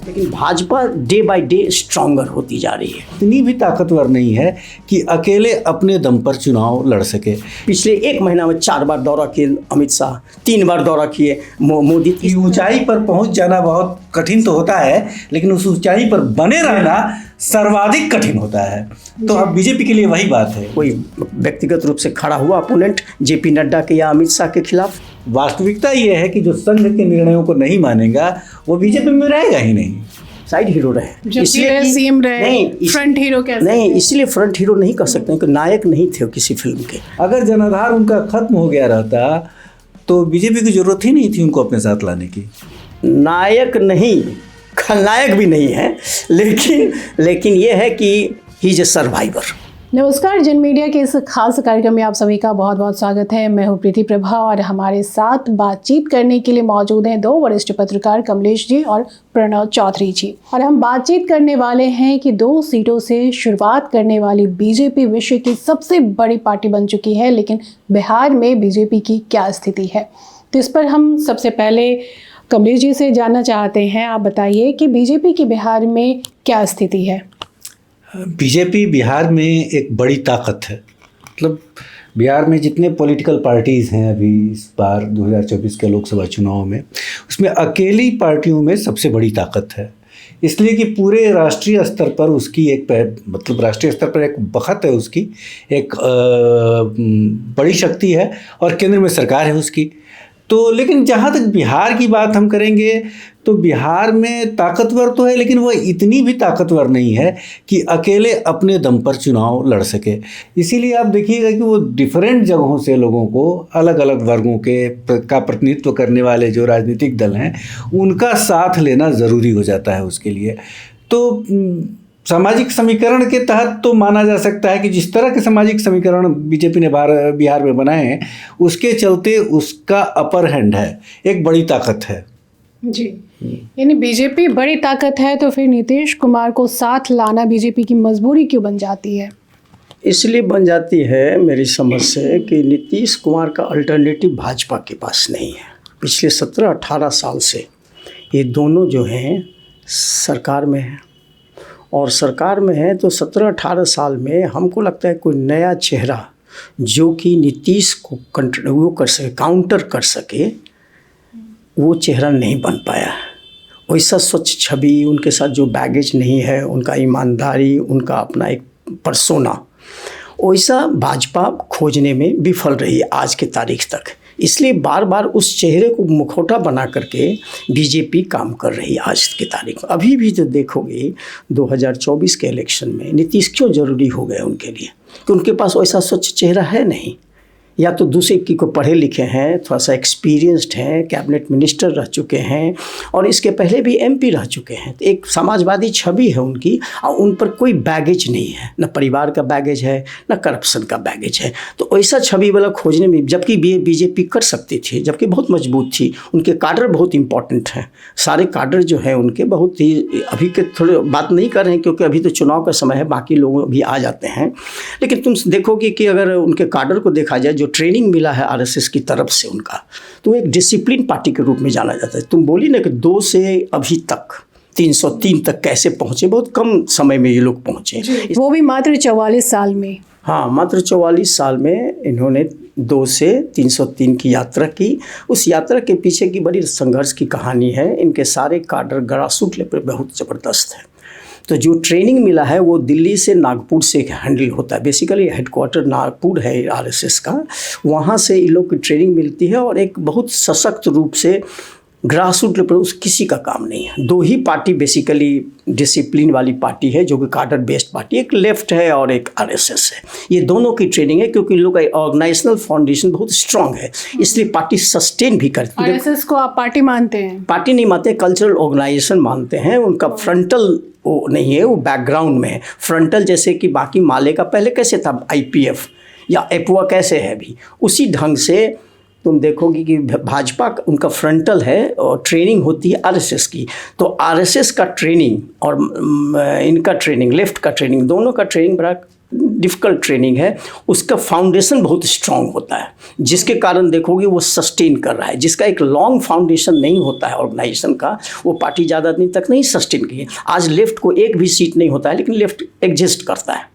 लेकिन Bhajpa day by day stronger होती जा रही है। इतनी भी ताकतवर नहीं है कि अकेले अपने दम पर चुनाव लड़ सके। पिछले एक महीना में 4 बार दौरा किए अमित शाह, 3 बार दौरा किए मोदी। की ऊंचाई पर पहुंच जाना बहुत कठिन तो होता है, लेकिन उस ऊंचाई पर बने रहना सर्वाधिक कठिन होता है। तो अब बीजेपी के लिए वही बात है, कोई व्यक्तिगत रूप से खड़ा हुआ अपोनेंट जेपी नड्डा के या अमित शाह के खिलाफ। वास्तविकता ये है कि जो संघ के निर्णयों को नहीं मानेगा वो बीजेपी में रहेगा ही नहीं। साइड हीरो रहे, इसलिए सीएम रहे, नहीं फ्रंट हीरो कैसे? नहीं, इसलिए फ्रंट हीरो नहीं कह सकते कि नायक नहीं थे किसी फिल्म के। अगर जनाधार उनका खत्म हो गया रहता तो बीजेपी की जरूरत ही नहीं थी उनको अपने साथ लाने की। नायक नहीं, खलनायक भी नहीं है, लेकिन ये है कि ही इज ए सर्वाइवर। नमस्कार, जन मीडिया के इस खास कार्यक्रम में आप सभी का बहुत बहुत स्वागत है। मैं हूं प्रीति प्रभा और हमारे साथ बातचीत करने के लिए मौजूद हैं 2 वरिष्ठ पत्रकार कमलेश जी और प्रणव चौधरी जी। और हम बातचीत करने वाले हैं कि 2 सीटों से शुरुआत करने वाली बीजेपी विश्व की सबसे बड़ी पार्टी बन चुकी है, लेकिन बिहार में बीजेपी की क्या स्थिति है, तो इस पर हम सबसे पहले कमलेश जी से जानना चाहते हैं। आप बताइए कि बीजेपी की बिहार में क्या स्थिति है। बीजेपी बिहार में एक बड़ी ताकत है। मतलब बिहार में जितने पॉलिटिकल पार्टीज़ हैं अभी इस बार 2024 के लोकसभा चुनाव में, उसमें अकेली पार्टियों में सबसे बड़ी ताकत है। इसलिए कि पूरे राष्ट्रीय स्तर पर उसकी मतलब राष्ट्रीय स्तर पर एक बखत है, उसकी एक बड़ी शक्ति है और केंद्र में सरकार है उसकी। तो लेकिन जहाँ तक बिहार की बात हम करेंगे तो बिहार में ताकतवर तो है, लेकिन वह इतनी भी ताकतवर नहीं है कि अकेले अपने दम पर चुनाव लड़ सके। इसीलिए आप देखिएगा कि वो डिफरेंट जगहों से लोगों को, अलग अलग वर्गों का प्रतिनिधित्व करने वाले जो राजनीतिक दल हैं उनका साथ लेना ज़रूरी हो जाता है उसके लिए। तो सामाजिक समीकरण के तहत तो माना जा सकता है कि जिस तरह के सामाजिक समीकरण बीजेपी ने बिहार में बनाए हैं उसके चलते उसका अपर हैंड है, एक बड़ी ताकत है जी। यानी बीजेपी बड़ी ताकत है, तो फिर नीतीश कुमार को साथ लाना बीजेपी की मजबूरी क्यों बन जाती है? इसलिए बन जाती है मेरी समझ से कि नीतीश कुमार का अल्टरनेटिव भाजपा के पास नहीं है। पिछले 17-18 साल से ये दोनों जो हैं सरकार में हैं, और सरकार में है तो 17-18 साल में हमको लगता है कोई नया चेहरा जो कि नीतीश को काउंटर कर सके, वो चेहरा नहीं बन पाया। वैसा स्वच्छ छवि, उनके साथ जो बैगेज नहीं है, उनका ईमानदारी, उनका अपना एक पर्सोना, वैसा भाजपा खोजने में विफल रही आज के तारीख तक। इसलिए बार बार उस चेहरे को मुखौटा बना करके बीजेपी काम कर रही है आज की तारीख में। अभी भी जो देखोगे 2024 के इलेक्शन में नीतीश क्यों ज़रूरी हो गए उनके लिए, कि उनके पास वैसा स्वच्छ चेहरा है नहीं। या तो दूसरे की को पढ़े लिखे हैं, थोड़ा सा एक्सपीरियंस्ड हैं, कैबिनेट मिनिस्टर रह चुके हैं और इसके पहले भी एमपी रह चुके हैं। तो एक समाजवादी छवि है उनकी और उन पर कोई बैगेज नहीं है, न परिवार का बैगेज है, न करप्शन का बैगेज है। तो ऐसा छवि वाला खोजने में जबकि बीजेपी कर सकती थी, जबकि बहुत मजबूत थी, उनके काडर बहुत इंपॉर्टेंट हैं। सारे काडर जो है उनके बहुत ही, अभी के थोड़े बात नहीं कर रहे हैं क्योंकि अभी तो चुनाव का समय है, बाकी लोग भी आ जाते हैं। लेकिन तुम देखोगे कि अगर उनके काडर को देखा जाए, ट्रेनिंग मिला है आरएसएस की तरफ से उनका, तो एक डिसिप्लिन पार्टी के रूप में जाना जाता है। तुम बोली ना कि 2 से अभी तक 303 तक कैसे पहुंचे, बहुत कम समय में ये लोग पहुंचे, वो भी मात्र 44 साल में। हाँ, मात्र 44 साल में इन्होंने 2 से 303 की यात्रा की। उस यात्रा के पीछे की बड़ी संघर्ष की कहानी है। इनके सारे काडर ग्रासरूट लेवल पर बहुत ज़बरदस्त है। तो जो ट्रेनिंग मिला है वो दिल्ली से नागपुर से हैंडल होता है। बेसिकली हेडक्वार्टर नागपुर है आरएसएस का, वहाँ से इन लोग की ट्रेनिंग मिलती है और एक बहुत सशक्त रूप से ग्रासरूट लेवल पर किसी का काम नहीं है। 2 ही पार्टी बेसिकली डिसिप्लिन वाली पार्टी है जो कि काडर बेस्ड पार्टी, एक लेफ्ट है और एक आरएसएस है। ये दोनों की ट्रेनिंग है क्योंकि इन लोग का ऑर्गेनाइजेशनल फाउंडेशन बहुत स्ट्रांग है, इसलिए पार्टी सस्टेन भी करती है। आरएसएस को आप पार्टी मानते हैं? पार्टी नहीं मानते, कल्चरल ऑर्गेनाइजेशन मानते हैं। उनका फ्रंटल वो नहीं है, वो बैकग्राउंड में है। फ्रंटल जैसे कि बाकी माले का पहले कैसे था आईपीएफ या एपुआ कैसे है अभी, उसी ढंग से तुम देखोगी कि भाजपा उनका फ्रंटल है और ट्रेनिंग होती है आरएसएस की। तो आरएसएस का ट्रेनिंग और इनका ट्रेनिंग, लेफ्ट का ट्रेनिंग, दोनों का ट्रेनिंग बड़ा डिफ़िकल्ट ट्रेनिंग है, उसका फाउंडेशन बहुत स्ट्रांग होता है, जिसके कारण देखोगे वो सस्टेन कर रहा है। जिसका एक लॉन्ग फाउंडेशन नहीं होता है ऑर्गेनाइजेशन का, वो पार्टी ज़्यादा दिन तक नहीं सस्टेन की है। आज लेफ्ट को एक भी सीट नहीं होता है, लेकिन लेफ्ट एग्जिस्ट करता है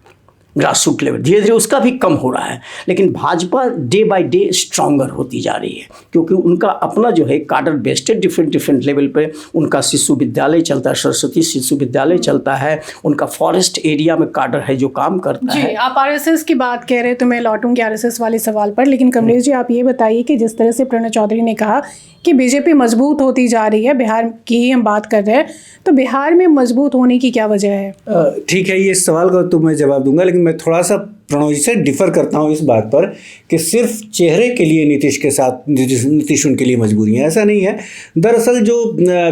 ग्रास रूट लेवल, धीरे धीरे उसका भी कम हो रहा है। लेकिन Bhajpa day by day stronger होती जा रही है, क्योंकि उनका अपना जो है काडर बेस्ड है। डिफरेंट लेवल पे उनका शिशु विद्यालय चलता है, सरस्वती शिशु विद्यालय चलता है, उनका फॉरेस्ट एरिया में काडर है जो काम करता है। आप आरएसएस की बात कह रहे हैं तो मैं लौटूंगी आरएसएस वाले सवाल पर, लेकिन कमलेश जी आप ये बताइए कि जिस तरह से प्रणव चौधरी ने कहा कि बीजेपी मजबूत होती जा रही है, बिहार की ही हम बात कर रहे हैं, तो बिहार में मजबूत होने की क्या वजह है? ठीक है, ये सवाल का तो मैं जवाब दूंगा, लेकिन मैं थोड़ा सा प्रणव जी से डिफर करता हूँ इस बात पर कि सिर्फ चेहरे के लिए नीतीश उनके लिए मजबूरी है, ऐसा नहीं है। दरअसल जो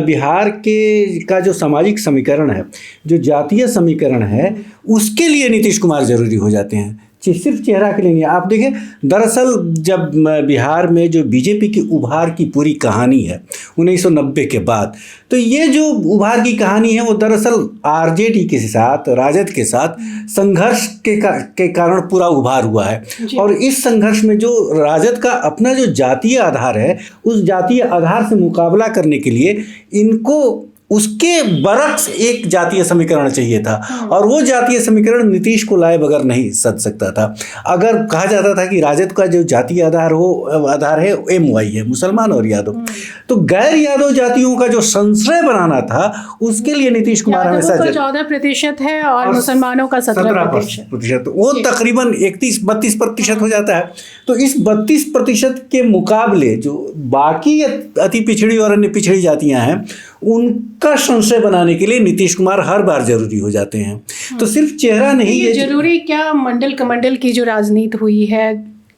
बिहार का जो सामाजिक समीकरण है, जो जातीय समीकरण है, उसके लिए नीतीश कुमार जरूरी हो जाते हैं, सिर्फ चेहरा के लिए नहीं। आप देखें, दरअसल जब बिहार में जो बीजेपी की उभार की पूरी कहानी है 1990 के बाद, तो ये जो उभार की कहानी है वो दरअसल आरजेडी के साथ, राजद के साथ संघर्ष के कारण पूरा उभार हुआ है। और इस संघर्ष में जो राजद का अपना जो जातीय आधार है, उस जातीय आधार से मुकाबला करने के लिए इनको उसके बरक्स एक जातीय समीकरण चाहिए था, और वो जातीय समीकरण नीतीश को लाए बगैर नहीं सज सकता था। अगर कहा जाता था कि राजद का जो जातीय आधार है MY है, मुसलमान और यादव, तो गैर यादव जातियों का जो संश्रय बनाना था, उसके लिए नीतीश कुमार हमेशा 14% है और मुसलमानों का 17%, वो तकरीबन 31-32% हो जाता है। तो इस 32% के मुकाबले जो बाकी अति पिछड़ी और अन्य पिछड़ी जातियां हैं, उनका संशय बनाने के लिए नीतीश कुमार हर बार जरूरी हो जाते हैं। तो सिर्फ चेहरा नहीं, ये जरूरी क्या मंडल कमंडल की जो राजनीति हुई है,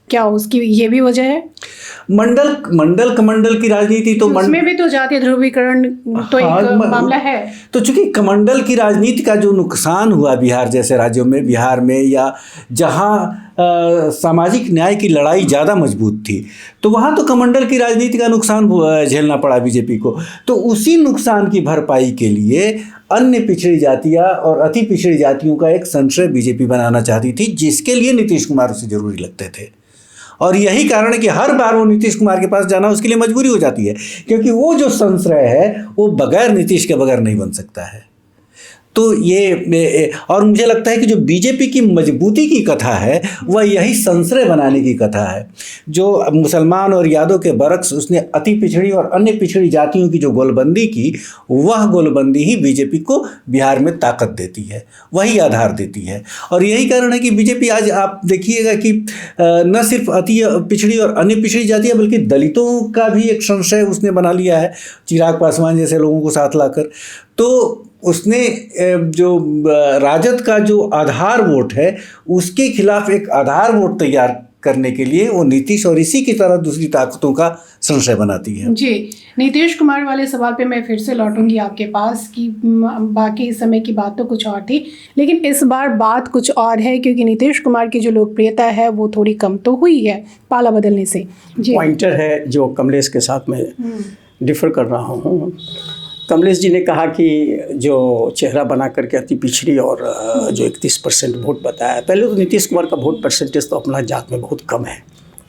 क्या उसकी ये भी वजह है? मंडल कमंडल की राजनीति तो उसमें भी तो जातीय ध्रुवीकरण तो एक मामला है। तो चूंकि कमंडल की राजनीति का जो नुकसान हुआ बिहार जैसे राज्यों में, बिहार में या जहां सामाजिक न्याय की लड़ाई ज़्यादा मजबूत थी, तो वहाँ तो कमंडल की राजनीति का नुकसान झेलना पड़ा बीजेपी को। तो उसी नुकसान की भरपाई के लिए अन्य पिछड़ी जातियाँ और अति पिछड़ी जातियों का एक संश्रय बीजेपी बनाना चाहती थी, जिसके लिए नीतीश कुमार उसे जरूरी लगते थे। और यही कारण है कि हर बार वो नीतीश कुमार के पास जाना उसके लिए मजबूरी हो जाती है, क्योंकि वो जो संश्रय है वो बगैर नीतीश के बगैर नहीं बन सकता है। तो ये, और मुझे लगता है कि जो बीजेपी की मजबूती की कथा है वह यही संश्रय बनाने की कथा है। जो मुसलमान और यादव के बरक्स उसने अति पिछड़ी और अन्य पिछड़ी जातियों की जो गोलबंदी की, वह गोलबंदी ही बीजेपी को बिहार में ताकत देती है, वही आधार देती है। और यही कारण है कि बीजेपी आज आप देखिएगा कि न सिर्फ अति पिछड़ी और अन्य पिछड़ी जातियाँ, बल्कि दलितों का भी एक संशय उसने बना लिया है, चिराग पासवान जैसे लोगों को साथ लाकर। तो उसने जो राजद का जो आधार वोट है, उसके खिलाफ एक आधार वोट तैयार करने के लिए वो नीतीश और इसी की तरह दूसरी ताकतों का संशय बनाती है। जी, नीतीश कुमार वाले सवाल पे मैं फिर से लौटूंगी आपके पास कि बाकी इस समय की बात तो कुछ और थी, लेकिन इस बार बात कुछ और है, क्योंकि नीतीश कुमार की जो लोकप्रियता है वो थोड़ी कम तो हुई है पाला बदलने से। जी, पॉइंटर है जो कमलेश के साथ मैं डिफर कर रहा हूँ। कमलेश जी ने कहा कि जो चेहरा बना करके अति पिछड़ी और जो 31% वोट बताया, पहले तो नीतीश कुमार का वोट परसेंटेज तो अपना जात में बहुत कम है,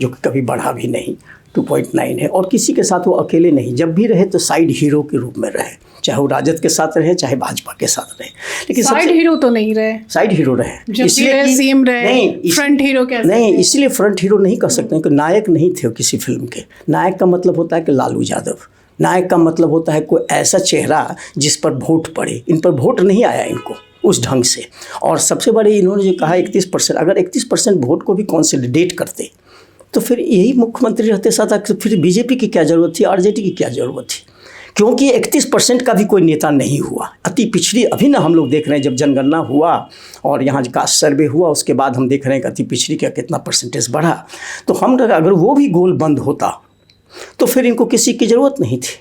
जो कि कभी बढ़ा भी नहीं, 2.9 है। और किसी के साथ वो अकेले नहीं, जब भी रहे तो साइड हीरो के रूप में रहे, चाहे वो राजद के साथ रहे चाहे भाजपा के साथ रहे। लेकिन साइड हीरो तो नहीं रहे, साइड हीरो रहे, इसलिए सीएम रहे, नहीं फ्रंट हीरो कैसे? नहीं, इसलिए फ्रंट हीरो नहीं कह सकते कि नायक नहीं थे किसी फिल्म के। नायक का मतलब होता है कि लालू यादव, नायक का मतलब होता है कोई ऐसा चेहरा जिस पर वोट पड़े। इन पर वोट नहीं आया इनको उस ढंग से। और सबसे बड़े इन्होंने जो कहा 31%, अगर 31% वोट को भी कंसोलिडेट करते तो फिर यही मुख्यमंत्री रहते साथ, फिर बीजेपी की क्या ज़रूरत थी, आरजेडी की क्या ज़रूरत थी? क्योंकि 31% का भी कोई नेता नहीं हुआ। अति पिछड़ी अभी ना हम लोग देख रहे हैं, जब जनगणना हुआ और यहाँ कास्ट सर्वे हुआ, उसके बाद हम देख रहे हैं कि अति पिछड़ी का कितना परसेंटेज बढ़ा। तो हम अगर वो भी गोल बंद होता तो फिर इनको किसी की ज़रूरत नहीं थी।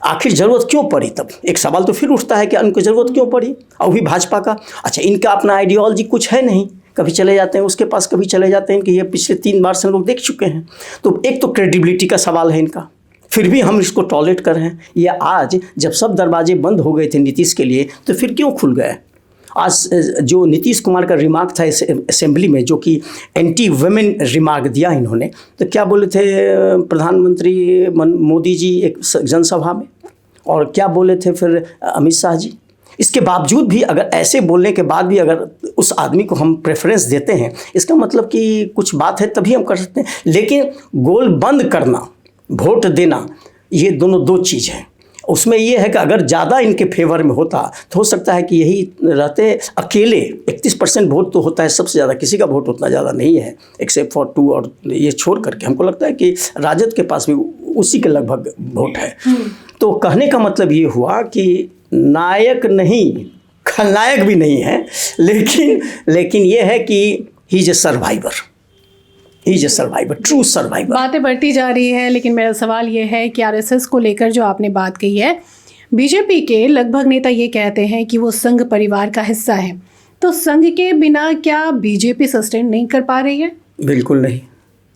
आखिर ज़रूरत क्यों पड़ी? तब एक सवाल तो फिर उठता है कि इनको ज़रूरत क्यों पड़ी? और भी भाजपा का, अच्छा इनका अपना आइडियोलॉजी कुछ है नहीं, कभी चले जाते हैं उसके पास, कभी चले जाते हैं कि ये पिछले 3 बार से लोग देख चुके हैं। तो एक तो क्रेडिबिलिटी का सवाल है इनका, फिर भी हम इसको टॉलरेट कर रहे हैं। ये आज जब सब दरवाजे बंद हो गए थे नीतीश के लिए, तो फिर क्यों खुल गए? आज जो नीतीश कुमार का रिमार्क था इस असेंबली में, जो कि एंटी वुमेन रिमार्क दिया इन्होंने, तो क्या बोले थे प्रधानमंत्री मोदी जी एक जनसभा में, और क्या बोले थे फिर अमित शाह जी। इसके बावजूद भी अगर ऐसे बोलने के बाद भी अगर उस आदमी को हम प्रेफरेंस देते हैं, इसका मतलब कि कुछ बात है, तभी हम कर सकते हैं। लेकिन गोल बंद करना, वोट देना, ये दोनों दो चीज़ हैं। उसमें ये है कि अगर ज़्यादा इनके फेवर में होता तो हो सकता है कि यही रहते अकेले। 31% वोट तो होता है सबसे ज़्यादा, किसी का वोट उतना ज़्यादा नहीं है एक्सेप्ट फॉर 2, और ये छोड़ करके हमको लगता है कि राजद के पास भी उसी के लगभग वोट है। तो कहने का मतलब ये हुआ कि नायक नहीं, खलनायक भी नहीं है, लेकिन ये है कि he is a survivor, he is a survivor, true survivor. बातें बढ़ती जा रही है, लेकिन मेरा सवाल ये है कि आरएसएस को लेकर जो आपने बात कही है, बीजेपी के लगभग नेता ये कहते हैं कि वो संघ परिवार का हिस्सा है, तो संघ के बिना क्या बीजेपी सस्टेन नहीं कर पा रही है? बिल्कुल नहीं,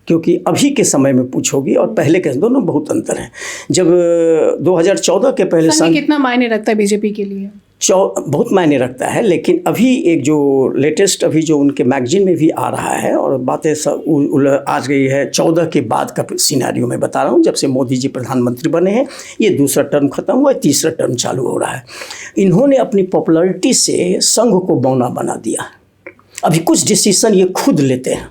क्योंकि अभी के समय में पूछोगी और पहले के दोनों बहुत अंतर है। जब 2014 के पहले संघ कितना मायने रखता है बीजेपी के लिए? बहुत मायने रखता है, लेकिन अभी एक जो लेटेस्ट अभी जो उनके मैगजीन में भी आ रहा है और बातें सब आज गई है 14 के बाद का सिनेरियो में बता रहा हूँ, जब से मोदी जी प्रधानमंत्री बने हैं, ये दूसरा टर्म खत्म हुआ है, तीसरा टर्म चालू हो रहा है। इन्होंने अपनी पॉपुलैरिटी से संघ को बौना बना दिया। अभी कुछ डिसीजन ये खुद लेते हैं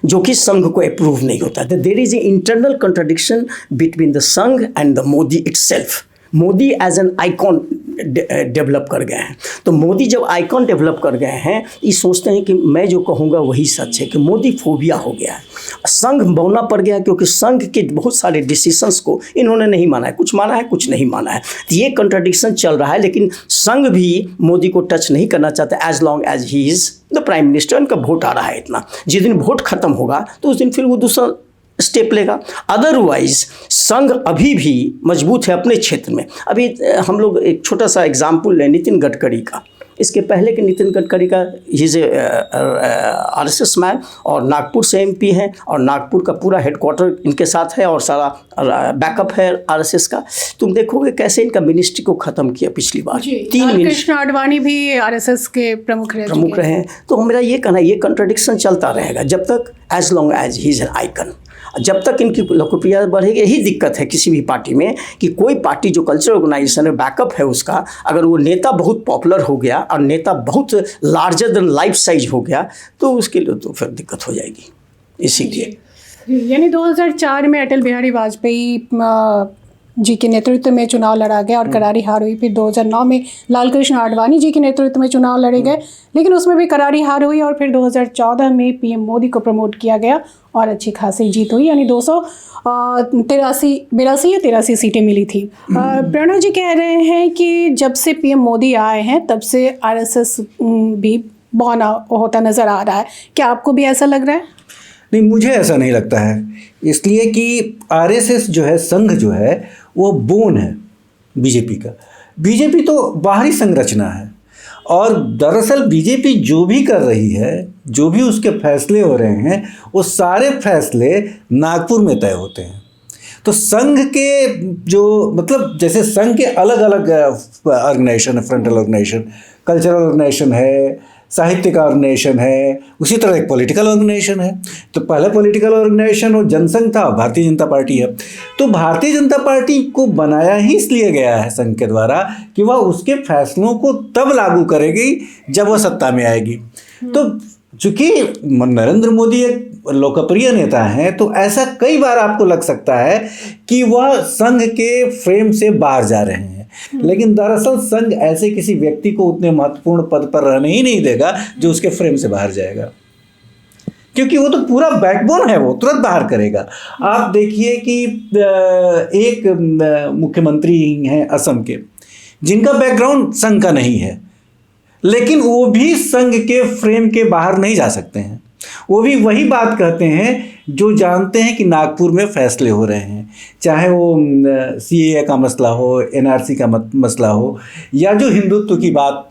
जो कि संघ को अप्रूव नहीं होता है। There is a internal contradiction between the Sangh and the Modi itself. Modi as an icon develop कर गए हैं, तो मोदी जब आइकॉन डेवलप कर गए हैं, ये सोचते हैं कि मैं जो कहूँगा वही सच है, कि मोदी फोबिया हो गया है। संघ बौना पड़ गया क्योंकि संघ के बहुत सारे डिसीजंस को इन्होंने नहीं माना है, कुछ माना है कुछ नहीं माना है, तो ये कंट्राडिक्शन चल रहा है। लेकिन संघ भी मोदी को टच नहीं करना चाहता as long as he is the prime minister. उनका वोट आ रहा है इतना, जिस दिन वोट खत्म होगा तो उस दिन फिर वो दूसरा स्टेप लेगा। अदरवाइज संघ अभी भी मजबूत है अपने क्षेत्र में। अभी हम लोग एक छोटा सा एग्जाम्पल लें नितिन गडकरी का। इसके पहले के नितिन गडकरी का इज आरएसएस मैन और नागपुर से एमपी हैं, और नागपुर का पूरा हेडक्वार्टर इनके साथ है और सारा बैकअप है आरएसएस का। तुम देखोगे कैसे इनका मिनिस्ट्री को ख़त्म किया पिछली बार। 3 कृष्ण आडवाणी भी आरएसएस के प्रमुख रहे हैं। तो मेरा ये कहना है, ये कंट्राडिक्शन चलता रहेगा जब तक as long as he is an icon. जब तक इनकी लोकप्रियता बढ़ेगी, यही दिक्कत है किसी भी पार्टी में कि कोई पार्टी जो कल्चरल ऑर्गेनाइजेशन है, बैकअप है उसका, अगर वो नेता बहुत पॉपुलर हो गया और नेता बहुत लार्जर देन लाइफ साइज हो गया तो उसके लिए तो फिर दिक्कत हो जाएगी। इसीलिए यानी 2004 में अटल बिहारी वाजपेयी जी के नेतृत्व में चुनाव लड़ा गया और करारी हार हुई। फिर 2009 में लाल कृष्ण आडवाणी जी के नेतृत्व में चुनाव लड़े गए, लेकिन उसमें भी करारी हार हुई। और फिर 2014 में पीएम मोदी को प्रमोट किया गया और अच्छी खासी जीत हुई, यानी 82 या 83 सीटें मिली थी। प्रणव जी कह रहे हैं कि जब से पीएम मोदी आए हैं तब से आरएसएस भी बौना होता नज़र आ रहा है। क्या आपको भी ऐसा लग रहा है? नहीं, मुझे ऐसा नहीं लगता है, इसलिए कि आरएसएस जो है, संघ जो है, वो बोन है बीजेपी का। बीजेपी तो बाहरी संरचना है, और दरअसल बीजेपी जो भी कर रही है, जो भी उसके फैसले हो रहे हैं, वो सारे फैसले नागपुर में तय होते हैं। तो संघ के जो मतलब जैसे संघ के अलग अलग ऑर्गेनाइजेशन है, फ्रंटल ऑर्गेनाइजेशन, कल्चरल ऑर्गेनाइजेशन है, साहित्य का ऑर्गेनाइजेशन है, उसी तरह एक पॉलिटिकल ऑर्गेनाइजेशन है। तो पहले पॉलिटिकल ऑर्गेनाइजेशन वो जनसंघ था, भारतीय जनता पार्टी है। तो भारतीय जनता पार्टी को बनाया ही इसलिए गया है संघ के द्वारा कि वह उसके फैसलों को तब लागू करेगी जब वह सत्ता में आएगी। तो चूंकि नरेंद्र मोदी एक लोकप्रिय नेता हैं, तो ऐसा कई बार आपको लग सकता है कि वह संघ के फ्रेम से बाहर जा रहे हैं, लेकिन दरअसल संघ ऐसे किसी व्यक्ति को उतने महत्वपूर्ण पद पर रहने ही नहीं देगा जो उसके फ्रेम से बाहर जाएगा, क्योंकि वो तो पूरा बैकबोन है, वो तुरंत बाहर करेगा। आप देखिए कि एक मुख्यमंत्री हैं असम के, जिनका बैकग्राउंड संघ का नहीं है, लेकिन वो भी संघ के फ्रेम के बाहर नहीं जा सकते हैं। वो भी वही बात कहते हैं जो जानते हैं कि नागपुर में फैसले हो रहे हैं, चाहे वो सीएए का मसला हो, एनआरसी का मसला हो, या जो हिंदुत्व की बात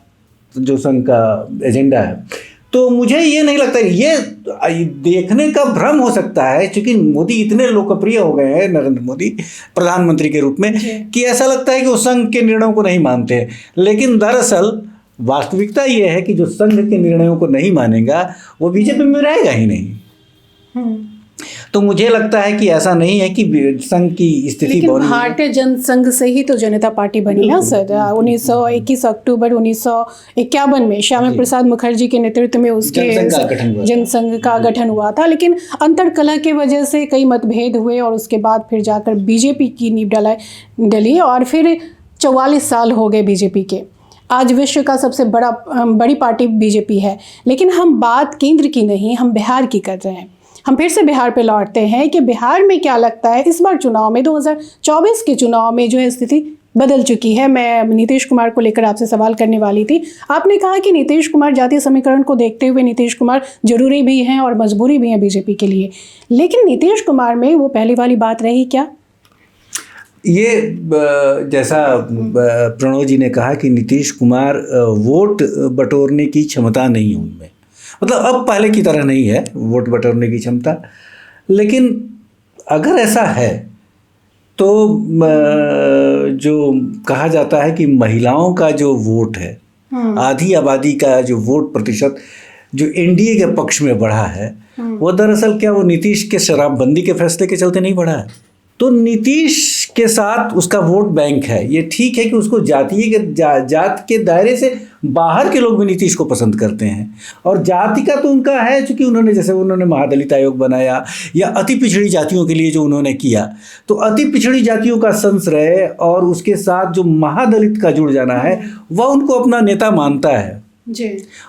जो संघ का एजेंडा है। तो मुझे ये नहीं लगता, ये देखने का भ्रम हो सकता है क्योंकि मोदी इतने लोकप्रिय हो गए हैं, नरेंद्र मोदी प्रधानमंत्री के रूप में, कि ऐसा लगता है कि वो संघ के निर्णयों को नहीं मानते। लेकिन दरअसल वास्तविकता ये है कि जो संघ के निर्णयों को नहीं मानेगा वो बीजेपी में रहेगा ही नहीं। तो मुझे लगता है कि ऐसा नहीं है कि संघ की स्थिति लेकिन बहुत भारतीय जनसंघ से ही तो जनता पार्टी बनी ना सर। 21 अक्टूबर 1951 में श्यामा प्रसाद मुखर्जी के नेतृत्व में उसके जनसंघ का गठन हुआ था। लेकिन अंतर्कलह की वजह से कई मतभेद हुए और उसके बाद फिर जाकर बीजेपी की नींव डली और फिर 44 साल हो गए बीजेपी के। आज विश्व का सबसे बड़ी पार्टी बीजेपी है। लेकिन हम बात केंद्र की नहीं, हम बिहार की कर रहे हैं। हम फिर से बिहार पे लौटते हैं कि बिहार में क्या लगता है इस बार चुनाव में 2024 के चुनाव में जो है स्थिति बदल चुकी है। मैं नीतीश कुमार को लेकर आपसे सवाल करने वाली थी। आपने कहा कि नीतीश कुमार जातीय समीकरण को देखते हुए नीतीश कुमार जरूरी भी हैं और मजबूरी भी है बीजेपी के लिए। लेकिन नीतीश कुमार में वो पहली वाली बात रही क्या? ये जैसा प्रणव जी ने कहा कि नीतीश कुमार वोट बटोरने की क्षमता नहीं है उनमें, मतलब अब पहले की तरह नहीं है वोट बटोरने की क्षमता। लेकिन अगर ऐसा है तो जो कहा जाता है कि महिलाओं का जो वोट है, आधी आबादी का जो वोट प्रतिशत जो एनडीए के पक्ष में बढ़ा है, वो दरअसल क्या वो नीतीश के शराबबंदी के फैसले के चलते नहीं बढ़ा है। तो नीतीश के साथ उसका वोट बैंक है। ये ठीक है कि उसको जात के दायरे से बाहर के लोग भी नीतीश को पसंद करते हैं, और जाति का तो उनका है, चूँकि उन्होंने महादलित आयोग बनाया या अति पिछड़ी जातियों के लिए जो उन्होंने किया, तो अति पिछड़ी जातियों का संश्रय और उसके साथ जो महादलित का जुड़ जाना है वह उनको अपना नेता मानता है जी।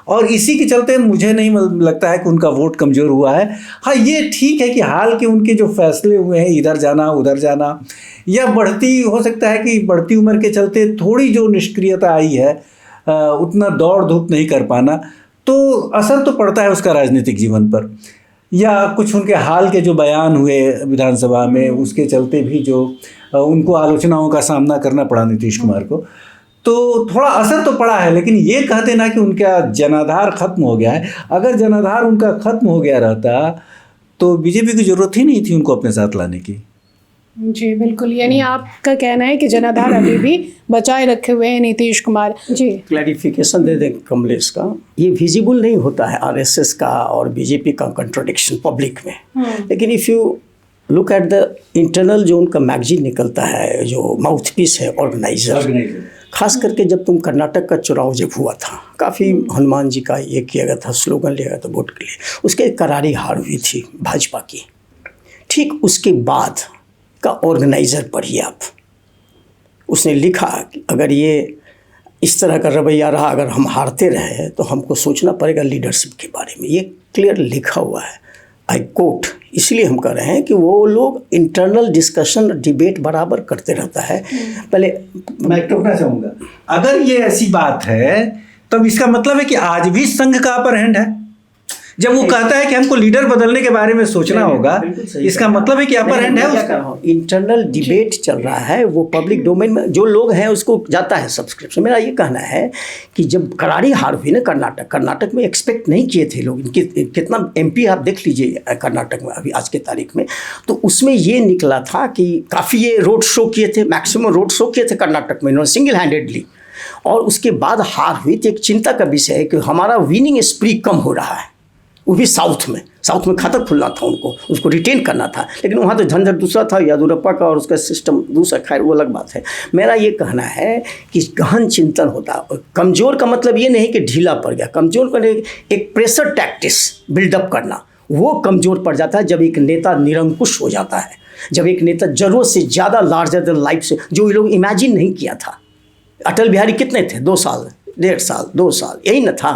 और इसी के चलते मुझे नहीं लगता है कि उनका वोट कमज़ोर हुआ है। हाँ, ये ठीक है कि हाल के उनके जो फैसले हुए हैं, इधर जाना उधर जाना, या हो सकता है कि बढ़ती उम्र के चलते थोड़ी जो निष्क्रियता आई है, उतना दौड़ धूप नहीं कर पाना, तो असर तो पड़ता है उसका राजनीतिक जीवन पर। या कुछ उनके हाल के जो बयान हुए विधानसभा में, उसके चलते भी जो उनको आलोचनाओं का सामना करना पड़ा नीतीश कुमार को, तो थोड़ा असर तो पड़ा है। लेकिन ये कहते ना कि उनका जनाधार खत्म हो गया है। अगर जनाधार उनका खत्म हो गया रहता तो बीजेपी की जरूरत ही नहीं थी उनको अपने साथ लाने की। जी बिल्कुल, यानी आपका कहना है कि जनाधार अभी भी बचाए रखे हुए हैं नीतीश कुमार जी। क्लैरिफिकेशन दे दें कमलेश का, ये विजिबल नहीं होता है आरएसएस का और बीजेपी का कंट्रोडिक्शन पब्लिक में। लेकिन if you look at the internal जो उनका मैगजीन निकलता है, जो माउथ पीस है ऑर्गेनाइजर, खास करके जब तुम कर्नाटक का चुनाव जब हुआ था, काफ़ी हनुमान जी का ये किया गया था, स्लोगन लिया गया था वोट के लिए, उसके करारी हार हुई थी भाजपा की। ठीक उसके बाद का ऑर्गेनाइज़र पढ़िए आप, उसने लिखा कि अगर ये इस तरह का रवैया रहा, अगर हम हारते रहे तो हमको सोचना पड़ेगा लीडरशिप के बारे में। ये क्लियर लिखा हुआ है, आई कोट। इसलिए हम कह रहे हैं कि वो लोग इंटरनल डिस्कशन डिबेट बराबर करते रहता है। पहले मैं टोकना चाहूँगा, अगर ये ऐसी बात है तब इसका मतलब है कि आज भी संघ का अपर हैंड है। जब वो कहता है कि हमको लीडर बदलने के बारे में सोचना होगा, इसका मतलब है कि अपर हैंड है उसका। इंटरनल डिबेट चल रहा है, वो पब्लिक डोमेन में जो लोग हैं उसको जाता है सब्सक्रिप्शन। मेरा ये कहना है कि जब करारी हार हुई ना कर्नाटक में, एक्सपेक्ट नहीं किए थे लोग। इनके कितना एमपी आप देख लीजिए कर्नाटक में अभी आज के तारीख में, तो उसमें ये निकला था कि काफ़ी ये रोड शो किए थे, मैक्सिमम रोड शो किए थे कर्नाटक में इन्होंने सिंगल हैंडेडली, और उसके बाद हार हुई। तो एक चिंता का विषय है कि हमारा विनिंग स्प्री कम हो रहा है, वो भी साउथ में खाता खुलना था उनको, उसको रिटेन करना था। लेकिन वहाँ तो झंझट दूसरा था, येदियुरप्पा का और उसका सिस्टम दूसरा, खैर वो अलग बात है। मेरा ये कहना है कि गहन चिंतन होता। कमज़ोर का मतलब ये नहीं कि ढीला पड़ गया, कमज़ोर का एक प्रेशर टैक्टिस बिल्डअप करना, वो कमज़ोर पड़ जाता है जब एक नेता निरंकुश हो जाता है, जब एक नेता ज़रूरत से ज़्यादा लार्जर देन लाइफ से, जो ये लोग इमेजिन नहीं किया था। अटल बिहारी कितने थे, 2 साल 1.5 साल 2 साल, यही न था।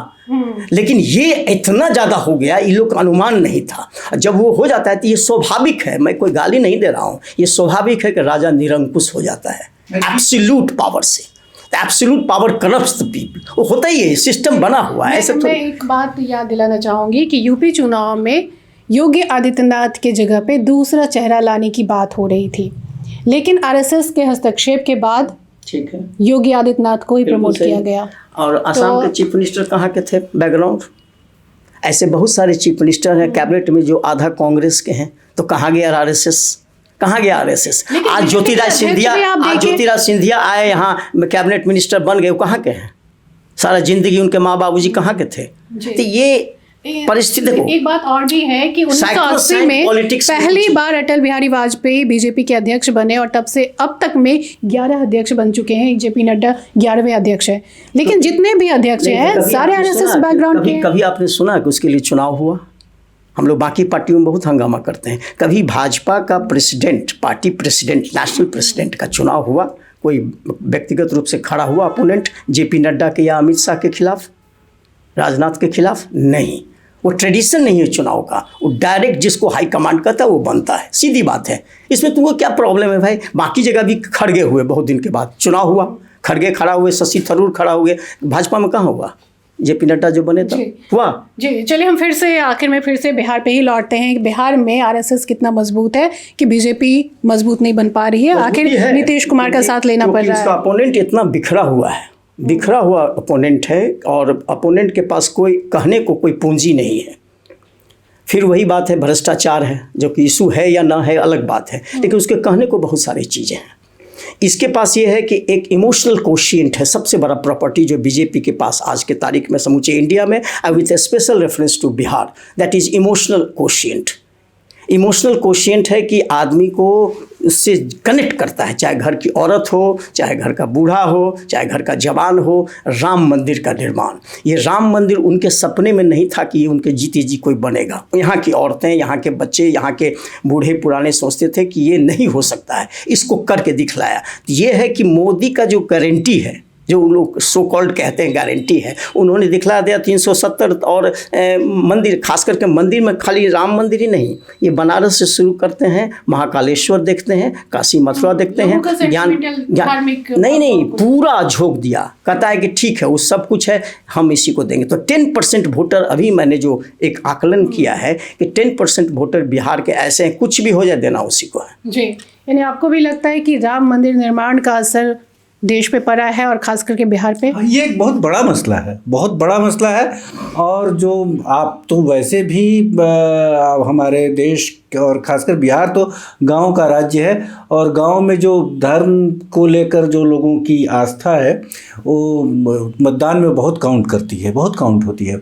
लेकिन ये इतना ज़्यादा हो गया, ये लोग का अनुमान नहीं था। जब वो हो जाता है तो ये स्वाभाविक है, मैं कोई गाली नहीं दे रहा हूँ, ये स्वाभाविक है कि राजा निरंकुश हो जाता है एब्सोल्यूट पावर से। Absolute power corrupts the people, वो होता ही है, सिस्टम बना हुआ है ऐसे। मैं एक बात याद दिलाना चाहूँगी कि यूपी चुनाव में योगी आदित्यनाथ के जगह पे दूसरा चेहरा लाने की बात हो रही थी, लेकिन आरएसएस के हस्तक्षेप के बाद ठीक है योगी आदित्यनाथ को ही प्रमोट किया गया। और असम के चीफ मिनिस्टर कहाँ के थे, बैकग्राउंड ऐसे बहुत सारे चीफ मिनिस्टर हैं कैबिनेट में जो आधा कांग्रेस के हैं, तो कहाँ गया आरएसएस, कहाँ गया आरएसएस? आज ज्योतिराज सिंधिया आए यहाँ कैबिनेट मिनिस्टर बन गए, वो कहाँ के हैं? सारा जिंदगी उनके माँ बाबूजी कहाँ के थे। तो ये परिस्थिति देखो। एक बात और भी है कि 1980 में पहली बार अटल बिहारी वाजपेयी बीजेपी के अध्यक्ष बने और तब से अब तक में 11 अध्यक्ष बन चुके हैं। जेपी नड्डा 11वें अध्यक्ष हैं, लेकिन जितने भी अध्यक्ष हैं सारे आरएसएस बैकग्राउंड के हैं। कभी आपने सुना कि उसके लिए चुनाव हुआ? हम लोग बाकी पार्टियों में बहुत हंगामा करते हैं, कभी भाजपा का president, party president, national president का चुनाव हुआ? कोई व्यक्तिगत रूप से खड़ा हुआ अपोनेंट जेपी नड्डा के या अमित शाह के खिलाफ, राजनाथ के खिलाफ? नहीं, वो ट्रेडिशन नहीं है चुनाव का। वो डायरेक्ट जिसको हाई कमांड कहता है वो बनता है, सीधी बात है। इसमें तुमको क्या प्रॉब्लम है भाई? बाकी जगह भी खड़गे हुए, बहुत दिन के बाद चुनाव हुआ, खड़गे खड़ा हुए, शशि थरूर खड़ा हुए, भाजपा में कहाँ हुआ? जेपी नड्डा जो बने तो हुआ। जी चलिए, हम फिर से आखिर में फिर से बिहार पे ही लौटते हैं कि बिहार में आरएसएस कितना मजबूत है कि बीजेपी मजबूत नहीं बन पा रही है, आखिर नीतीश कुमार का साथ लेना पड़ रहा है। उसका अपोनेंट इतना बिखरा हुआ है, बिखरा हुआ अपोनेंट है, और अपोनेंट के पास कोई कहने को कोई पूंजी नहीं है। फिर वही बात है, भ्रष्टाचार है, जो कि इशू है या ना है अलग बात है, लेकिन उसके कहने को बहुत सारी चीज़ें हैं। इसके पास ये है कि एक इमोशनल कोशिएंट है, सबसे बड़ा प्रॉपर्टी जो बीजेपी के पास आज के तारीख में समूचे इंडिया में, with a special reference to Bihar, that is emotional quotient. Emotional quotient है कि आदमी को उससे कनेक्ट करता है, चाहे घर की औरत हो, चाहे घर का बूढ़ा हो, चाहे घर का जवान हो। राम मंदिर का निर्माण, ये राम मंदिर उनके सपने में नहीं था कि ये उनके जीते जी कोई बनेगा। यहाँ की औरतें, यहाँ के बच्चे, यहाँ के बूढ़े पुराने सोचते थे कि ये नहीं हो सकता है, इसको करके दिखलाया। ये है कि मोदी का जो गारंटी है, जो लोग सो कॉल्ड कहते हैं गारंटी है, उन्होंने दिखला दिया। 370 और मंदिर, खास करके मंदिर में खाली राम मंदिर ही नहीं, ये बनारस से शुरू करते हैं, महाकालेश्वर देखते हैं, काशी मथुरा देखते हैं, ज्ञान नहीं पूरा झोंक दिया। कहता है कि ठीक है वो सब कुछ है, हम इसी को देंगे। तो 10% वोटर, अभी मैंने जो एक आकलन किया है कि 10% वोटर बिहार के ऐसे हैं, कुछ भी हो जाए देना उसी को है। जी, यानी आपको भी लगता है कि राम मंदिर निर्माण का असर देश पे पड़ा है और खास करके बिहार पे? ये एक बहुत बड़ा मसला है, बहुत बड़ा मसला है। और जो आप तो वैसे भी हमारे देश और खासकर बिहार तो गांव का राज्य है, और गांव में जो धर्म को लेकर जो लोगों की आस्था है वो मतदान में बहुत काउंट करती है, बहुत काउंट होती है।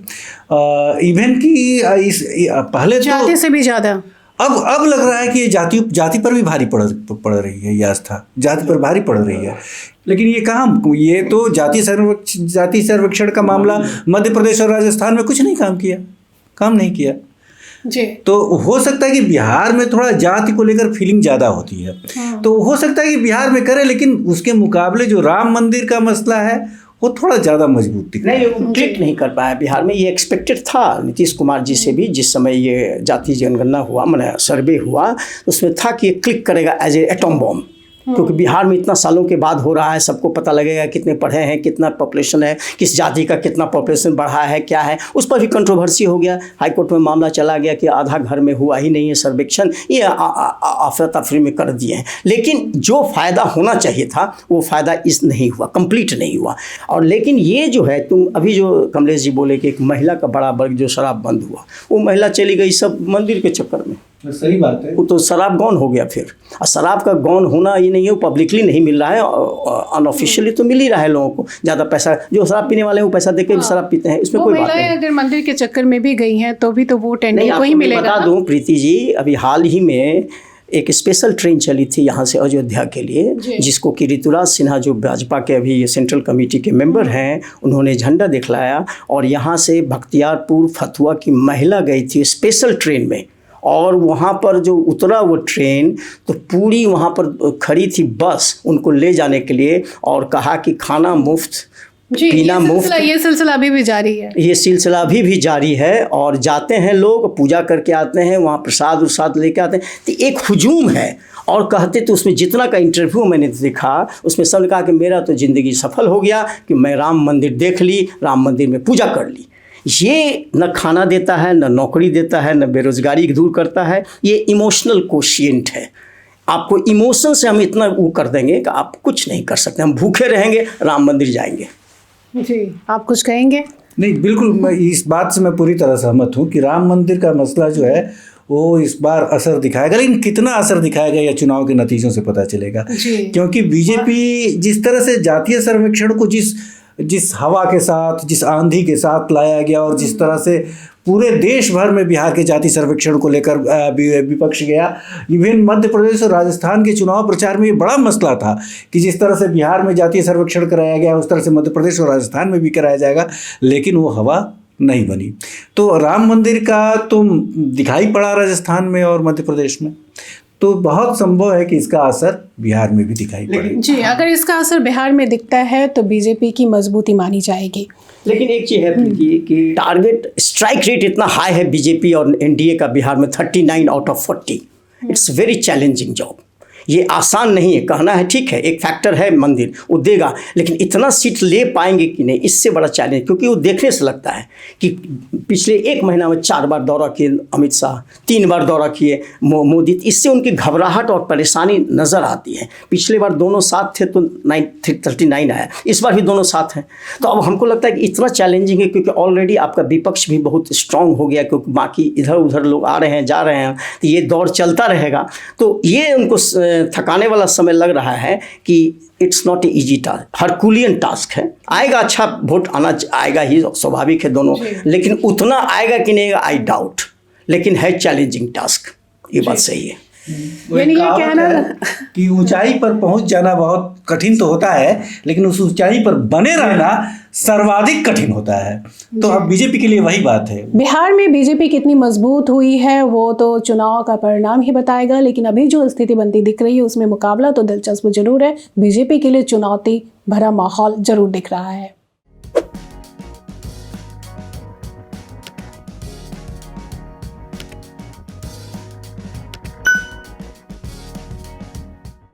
इवन कि इस पहले जाति से भी ज़्यादा अब लग रहा है कि ये जाति पर भी भारी पड़ रही है, ये आस्था जाति पर भारी पड़ रही है। लेकिन ये कहाँ, ये तो जाति सर्वेक्षण का मामला मध्य प्रदेश और राजस्थान में कुछ नहीं काम नहीं किया जी। तो हो सकता है कि बिहार में थोड़ा जाति को लेकर फीलिंग ज़्यादा होती है, तो हो सकता है कि बिहार में करे, लेकिन उसके मुकाबले जो राम मंदिर का मसला है वो थोड़ा ज़्यादा मजबूत दिख रहा है। नहीं, ट्रीट नहीं कर पाया बिहार में। ये एक्सपेक्टेड था नीतीश कुमार जी से भी, जिस समय ये जाति जनगणना हुआ, मैंने सर्वे हुआ, उसमें था कि ये क्लिक करेगा एज ए एटम बॉम्ब, क्योंकि बिहार में इतना सालों के बाद हो रहा है, सबको पता लगेगा कितने पढ़े हैं, कितना पॉपुलेशन है, किस जाति का कितना पॉपुलेशन बढ़ा है, क्या है। उस पर भी कंट्रोवर्सी हो गया, हाई कोर्ट में मामला चला गया कि आधा घर में हुआ ही नहीं है सर्वेक्षण, ये अफरा तफरी में कर दिए हैं। लेकिन जो फ़ायदा होना चाहिए था वो फ़ायदा इस नहीं हुआ, कंप्लीट नहीं हुआ। और लेकिन ये जो है, तुम अभी जो कमलेश जी बोले कि एक महिला का बड़ा वर्ग जो शराब बंद हुआ, वो महिला चली गई सब मंदिर के चक्कर में। सही बात है, वो तो शराब गौन हो गया फिर। और शराब का गौन होना ये नहीं है, पब्लिकली नहीं मिल रहा है, अनऑफिशियली तो मिल ही रहा है लोगों को। ज़्यादा पैसा, जो शराब पीने वाले हैं वो पैसा देकर भी शराब पीते हैं, इसमें कोई बात नहीं। अगर मंदिर के चक्कर में भी गई हैं तो भी तो वो टेंडर को ही मिलेगा। बता दूं प्रीति जी, अभी हाल ही में एक स्पेशल ट्रेन चली थी यहाँ से अयोध्या के लिए, जिसको कि ऋतुराज सिन्हा जो भाजपा के अभी सेंट्रल कमेटी के मेंबर हैं, उन्होंने झंडा दिखलाया। और यहाँ से बख्तियारपुर फतुहा की महिला गई थी स्पेशल ट्रेन में, और वहाँ पर जो उतरा वो ट्रेन, तो पूरी वहाँ पर खड़ी थी बस उनको ले जाने के लिए, और कहा कि खाना मुफ्त, पीना मुफ्त। ये सिलसिला अभी भी जारी है, ये सिलसिला अभी भी जारी है। और जाते हैं लोग, पूजा करके आते हैं, वहाँ प्रसाद उरसाद लेके आते हैं, तो एक हुजूम है। और कहते तो उसमें जितना का इंटरव्यू मैंने देखा, उसमें सब ने कहा कि मेरा तो ज़िंदगी सफल हो गया कि मैं राम मंदिर देख ली, राम मंदिर में पूजा कर ली। ये न खाना देता है, न नौकरी देता है, न बेरोजगारी दूर करता है। ये इमोशनल कोशिएंट है। आपको इमोशन से हम इतना वो कर देंगे कि आप कुछ नहीं कर सकते। हम भूखे रहेंगे, राम मंदिर जाएंगे। जी, आप कुछ कहेंगे? नहीं, बिल्कुल, मैं इस बात से मैं पूरी तरह सहमत हूँ कि राम मंदिर का मसला जो है वो इस बार असर दिखाएगा, लेकिन कितना असर दिखाएगा या चुनाव के नतीजों से पता चलेगा। क्योंकि बीजेपी जिस तरह से जातीय सर्वेक्षण को जिस जिस हवा के साथ, जिस आंधी के साथ लाया गया और जिस तरह से पूरे देश भर में बिहार के जाति सर्वेक्षण को लेकर विपक्ष गया। इवन मध्य प्रदेश और राजस्थान के चुनाव प्रचार में ये बड़ा मसला था कि जिस तरह से बिहार में जातीय सर्वेक्षण कराया गया उस तरह से मध्य प्रदेश और राजस्थान में भी कराया जाएगा, लेकिन वो हवा नहीं बनी। तो राम मंदिर का तो दिखाई पड़ा राजस्थान में और मध्य प्रदेश में, तो बहुत संभव है कि इसका असर बिहार में भी दिखाई पड़े। जी, अगर इसका असर बिहार में दिखता है तो बीजेपी की मजबूती मानी जाएगी। लेकिन एक चीज़ है प्रीति कि टारगेट स्ट्राइक रेट इतना हाई है बीजेपी और एनडीए का बिहार में 39 out of 40। It's very challenging job. ये आसान नहीं है, कहना है ठीक है, एक फैक्टर है मंदिर वो देगा, लेकिन इतना सीट ले पाएंगे कि नहीं, इससे बड़ा चैलेंज। क्योंकि वो देखने से लगता है कि पिछले एक महीना में 4 बार दौरा किए अमित शाह, 3 बार दौरा किए मोदी, इससे उनकी घबराहट और परेशानी नज़र आती है। पिछले बार दोनों साथ थे तो 39 आया, इस बार भी दोनों साथ हैं। तो अब हमको लगता है कि इतना चैलेंजिंग है क्योंकि ऑलरेडी आपका विपक्ष भी बहुत स्ट्रांग हो गया, क्योंकि बाकी इधर उधर लोग आ रहे हैं जा रहे हैं, तो ये दौर चलता रहेगा। तो ये उनको थकाने वाला समय लग रहा है कि it's not a easy task, herculean task है। आएगा, अच्छा वोट आएगा ही, स्वाभाविक है दोनों, लेकिन उतना आएगा कि नहीं आई डाउट, लेकिन है चैलेंजिंग टास्क, ये बात सही है। यानी ये कहना कि ऊंचाई पर पहुंच जाना बहुत कठिन तो होता है, लेकिन उस ऊंचाई पर बने रहना सर्वाधिक कठिन होता है। तो अब बीजेपी के लिए वही बात है। बिहार में बीजेपी कितनी मजबूत हुई है वो तो चुनाव का परिणाम ही बताएगा, लेकिन अभी जो स्थिति बनती दिख रही है उसमें मुकाबला तो दिलचस्प जरूर है। बीजेपी के लिए चुनौती भरा माहौल जरूर दिख रहा है।